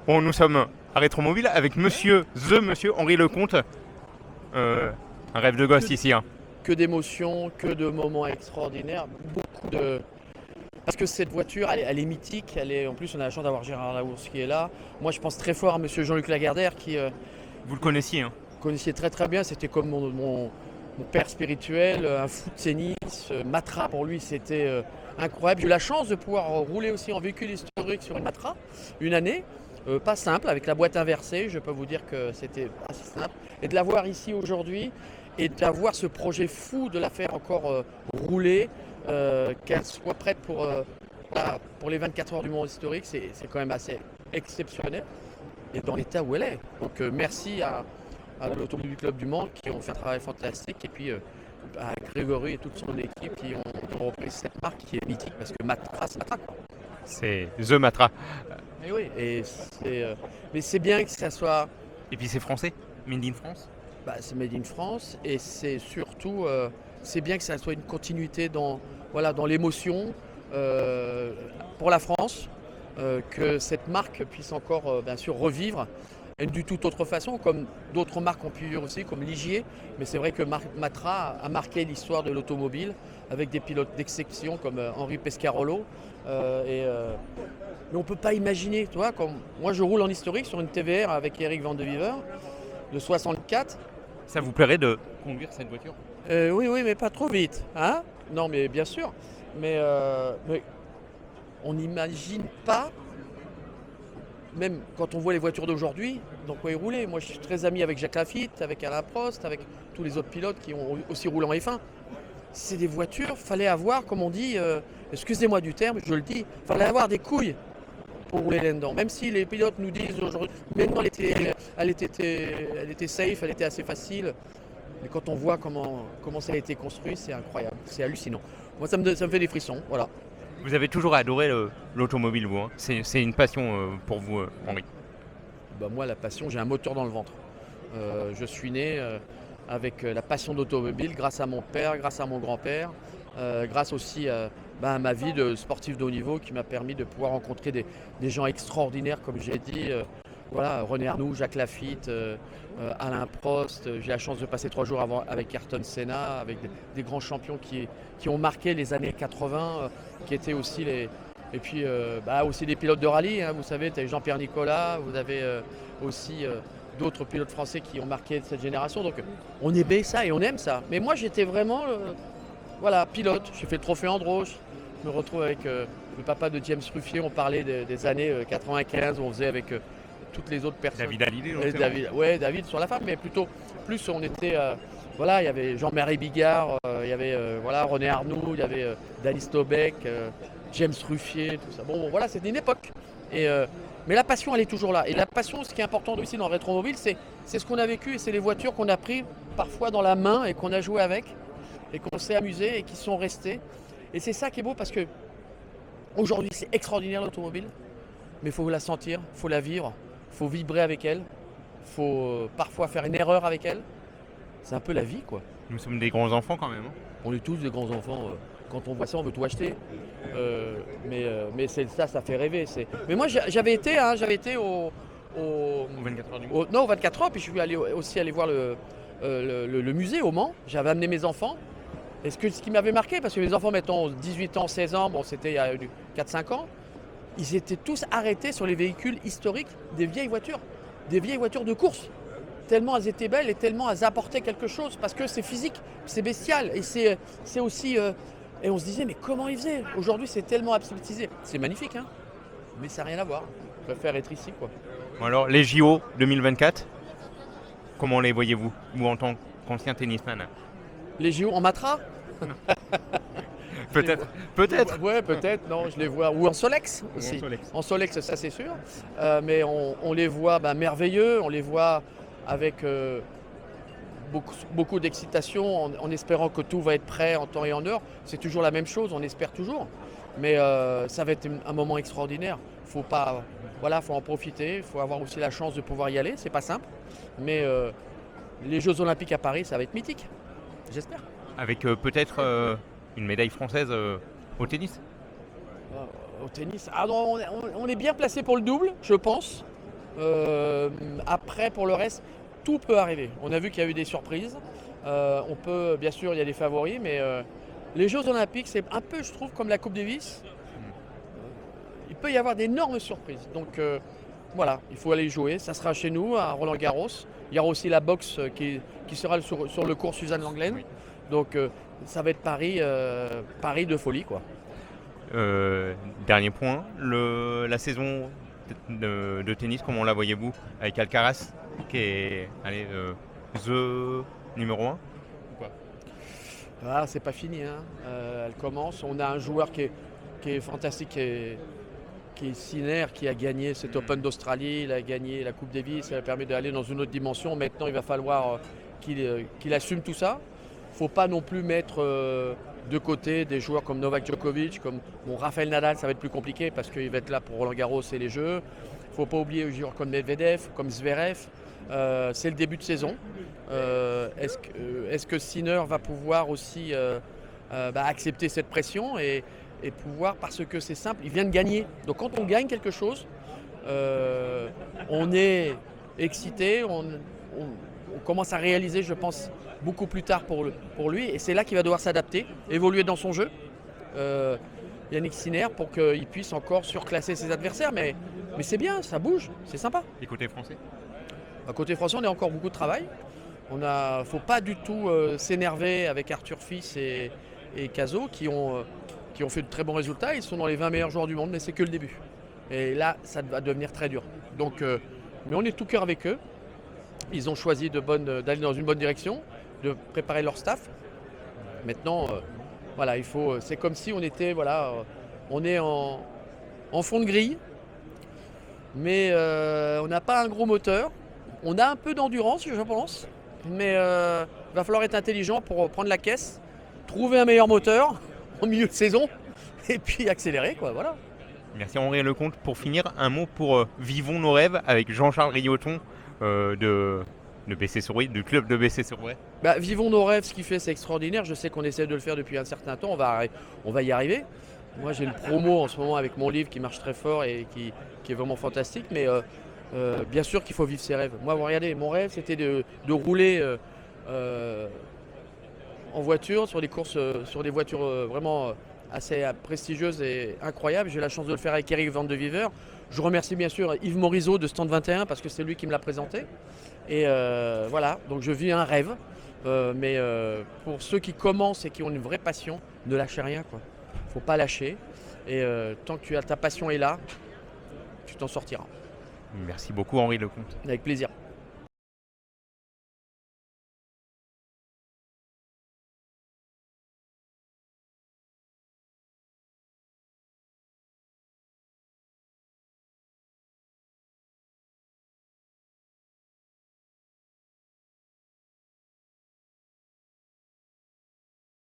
Bon, nous sommes à Rétromobile avec monsieur Henri Lecomte. Un rêve de gosse ici. Hein. Que d'émotions, que de moments extraordinaires, beaucoup de... Parce que cette voiture, elle est mythique, en plus on a la chance d'avoir Gérard Laours qui est là. Moi je pense très fort à monsieur Jean-Luc Lagardère qui Vous le connaissiez, hein? connaissait très très bien, c'était comme mon père spirituel, un fou de tennis, Matra pour lui c'était incroyable. J'ai eu la chance de pouvoir rouler aussi en véhicule historique sur une Matra, une année, pas simple, avec la boîte inversée, je peux vous dire que c'était assez simple. Et de la voir ici aujourd'hui, et d'avoir ce projet fou de la faire encore rouler, qu'elle soit prête pour les 24 heures du Mont historique, c'est quand même assez exceptionnel, et dans l'état où elle est. Donc merci à l'Automobile Club du Mans qui ont fait un travail fantastique, et puis à Grégory et toute son équipe qui ont repris cette marque qui est mythique, parce que Matra, c'est Matra, quoi. C'est The Matra. Et oui, mais c'est bien que ça soit... Et puis c'est français, Made in France. C'est Made in France, et c'est surtout, c'est bien que ça soit une continuité dans l'émotion pour la France, que cette marque puisse encore bien sûr revivre et d'une toute autre façon, comme d'autres marques ont pu vivre aussi, comme Ligier. Mais c'est vrai que Matra a marqué l'histoire de l'automobile avec des pilotes d'exception comme Henri Pescarolo. Mais on ne peut pas imaginer, tu vois, comme moi je roule en historique sur une TVR avec Eric Van de Viver de 64. Ça vous plairait de conduire cette voiture? Oui, mais pas trop vite. Hein? Non, mais bien sûr. Mais on n'imagine pas, même quand on voit les voitures d'aujourd'hui, dans quoi ils roulaient. Moi, je suis très ami avec Jacques Lafitte, avec Alain Prost, avec tous les autres pilotes qui ont aussi roulé en F1. C'est des voitures, fallait avoir, comme on dit, excusez-moi du terme, je le dis, fallait avoir des couilles pour rouler là-dedans. Même si les pilotes nous disent aujourd'hui, mais non, elle était safe, elle était assez facile. Mais quand on voit comment ça a été construit, c'est incroyable, c'est hallucinant. Moi, ça me fait des frissons, voilà. Vous avez toujours adoré l'automobile, vous, hein? C'est une passion pour vous, Henri? Moi, la passion, j'ai un moteur dans le ventre. Je suis né avec la passion d'automobile grâce à mon père, grâce à mon grand-père, grâce aussi à ma vie de sportif de haut niveau qui m'a permis de pouvoir rencontrer des gens extraordinaires, comme j'ai dit. Voilà, René Arnoux, Jacques Lafitte, Alain Prost. J'ai la chance de passer 3 jours avec Ayrton Senna, avec des grands champions qui ont marqué les années 80, qui étaient aussi et puis aussi des pilotes de rallye. Hein, vous savez, tu as Jean-Pierre Nicolas, vous avez aussi d'autres pilotes français qui ont marqué cette génération. Donc on aimait ça et on aime ça. Mais moi j'étais vraiment pilote. J'ai fait le trophée Andros. Je me retrouve avec le papa de James Ruffier. On parlait des années 95 où on faisait avec toutes les autres personnes. David Hallyday, David sur la femme, mais plus on était... il y avait Jean-Marie Bigard, il y avait René Arnoux, il y avait Danny Stobeck, James Ruffier, tout ça. Bon, voilà, c'était une époque. Mais la passion, elle est toujours là. Et la passion, ce qui est important aussi dans le rétromobile, c'est ce qu'on a vécu et c'est les voitures qu'on a pris parfois dans la main et qu'on a joué avec et qu'on s'est amusé et qui sont restées. Et c'est ça qui est beau parce que aujourd'hui, c'est extraordinaire l'automobile, mais il faut la sentir, il faut la vivre, il faut vibrer avec elle, il faut parfois faire une erreur avec elle. C'est un peu la vie, quoi. Nous sommes des grands enfants quand même. Hein. On est tous des grands enfants. Quand on voit ça, on veut tout acheter. Mais c'est ça fait rêver. Mais moi, j'avais été au 24 heures du Mans. Non, au 24 heures, puis je suis aussi allé voir le musée au Mans. J'avais amené mes enfants. Et ce qui m'avait marqué, parce que mes enfants, mettons 18 ans, 16 ans, c'était il y a 4-5 ans, ils étaient tous arrêtés sur les véhicules historiques des vieilles voitures de course. Tellement elles étaient belles et tellement elles apportaient quelque chose, parce que c'est physique, c'est bestial, et c'est aussi... et on se disait, mais comment ils faisaient? Aujourd'hui, c'est tellement absolutisé. C'est magnifique, hein, mais ça n'a rien à voir. Je préfère être ici, quoi. Bon alors, les JO 2024, comment les voyez-vous, vous en tant qu'ancien tennisman? Les JO en Matra? Peut-être. Ouais, peut-être, non, je les vois. Ou en Solex aussi. En Solex, ça c'est sûr. Mais on les voit merveilleux, on les voit avec beaucoup d'excitation, en espérant que tout va être prêt en temps et en heure. C'est toujours la même chose, on espère toujours. Mais ça va être un moment extraordinaire. Faut en profiter, il faut avoir aussi la chance de pouvoir y aller, c'est pas simple. Mais les Jeux Olympiques à Paris, ça va être mythique, j'espère. Avec peut-être une médaille française au tennis? Au tennis, on est bien placé pour le double, je pense. Après, pour le reste, tout peut arriver. On a vu qu'il y a eu des surprises. On peut, bien sûr, il y a des favoris, mais les Jeux Olympiques, c'est un peu, je trouve, comme la Coupe Davis. Il peut y avoir d'énormes surprises. Donc voilà, il faut aller jouer. Ça sera chez nous, à Roland-Garros. Il y aura aussi la boxe qui sera sur le cours Suzanne Langlaine. Oui. Donc ça va être Paris de folie, quoi. Dernier point, la saison de tennis, comment la voyez-vous avec Alcaraz qui est the numéro 1 Ah, c'est pas fini, hein. Elle commence. On a un joueur qui est fantastique, qui est Sinner, qui a gagné cet Open d'Australie, il a gagné la Coupe Davis, ça lui permis d'aller dans une autre dimension. Maintenant, il va falloir qu'il assume tout ça. Il ne faut pas non plus mettre de côté des joueurs comme Novak Djokovic, comme Rafael Nadal, ça va être plus compliqué parce qu'il va être là pour Roland Garros et les Jeux. Il ne faut pas oublier les joueurs comme Medvedev, comme Zverev. C'est le début de saison. Est-ce que Sinner va pouvoir aussi accepter cette pression et pouvoir, parce que c'est simple, il vient de gagner. Donc quand on gagne quelque chose, on est excité, on commence à réaliser, je pense, beaucoup plus tard pour lui. Et c'est là qu'il va devoir s'adapter, évoluer dans son jeu. Yannick Sinner, pour qu'il puisse encore surclasser ses adversaires. Mais c'est bien, ça bouge, c'est sympa. Et côté français? Côté français, on a encore beaucoup de travail. Il ne faut pas du tout s'énerver avec Arthur Fils et Cazot qui ont fait de très bons résultats. Ils sont dans les 20 meilleurs joueurs du monde, mais c'est que le début. Et là, ça va devenir très dur. Donc, mais on est tout cœur avec eux. Ils ont choisi d'aller dans une bonne direction, de préparer leur staff. Maintenant, voilà, c'est comme si on était, on est en fond de grille, mais on n'a pas un gros moteur. On a un peu d'endurance, je pense, mais il va falloir être intelligent pour prendre la caisse, trouver un meilleur moteur au milieu de saison et puis accélérer, quoi, voilà. Merci Henri Lecomte. Pour finir, un mot pour Vivons nos rêves avec Jean-Charles Riotton de BC-Souris, du club de BC-Souris. Vivons nos rêves, ce qu'il fait, c'est extraordinaire. Je sais qu'on essaie de le faire depuis un certain temps, on va y arriver. Moi, j'ai le promo en ce moment avec mon livre qui marche très fort et qui est vraiment fantastique, mais bien sûr qu'il faut vivre ses rêves. Moi, vous regardez, mon rêve, c'était de rouler en voiture, sur des courses, sur des voitures vraiment assez prestigieuses et incroyables. J'ai eu la chance de le faire avec Eric Van de Viver. Je remercie bien sûr Yves Morisot de Stand 21 parce que c'est lui qui me l'a présenté. Et voilà, donc je vis un rêve. Mais pour ceux qui commencent et qui ont une vraie passion, ne lâchez rien, quoi. Faut pas lâcher. Et tant que ta passion est là, tu t'en sortiras. Merci beaucoup Henri Lecomte. Avec plaisir.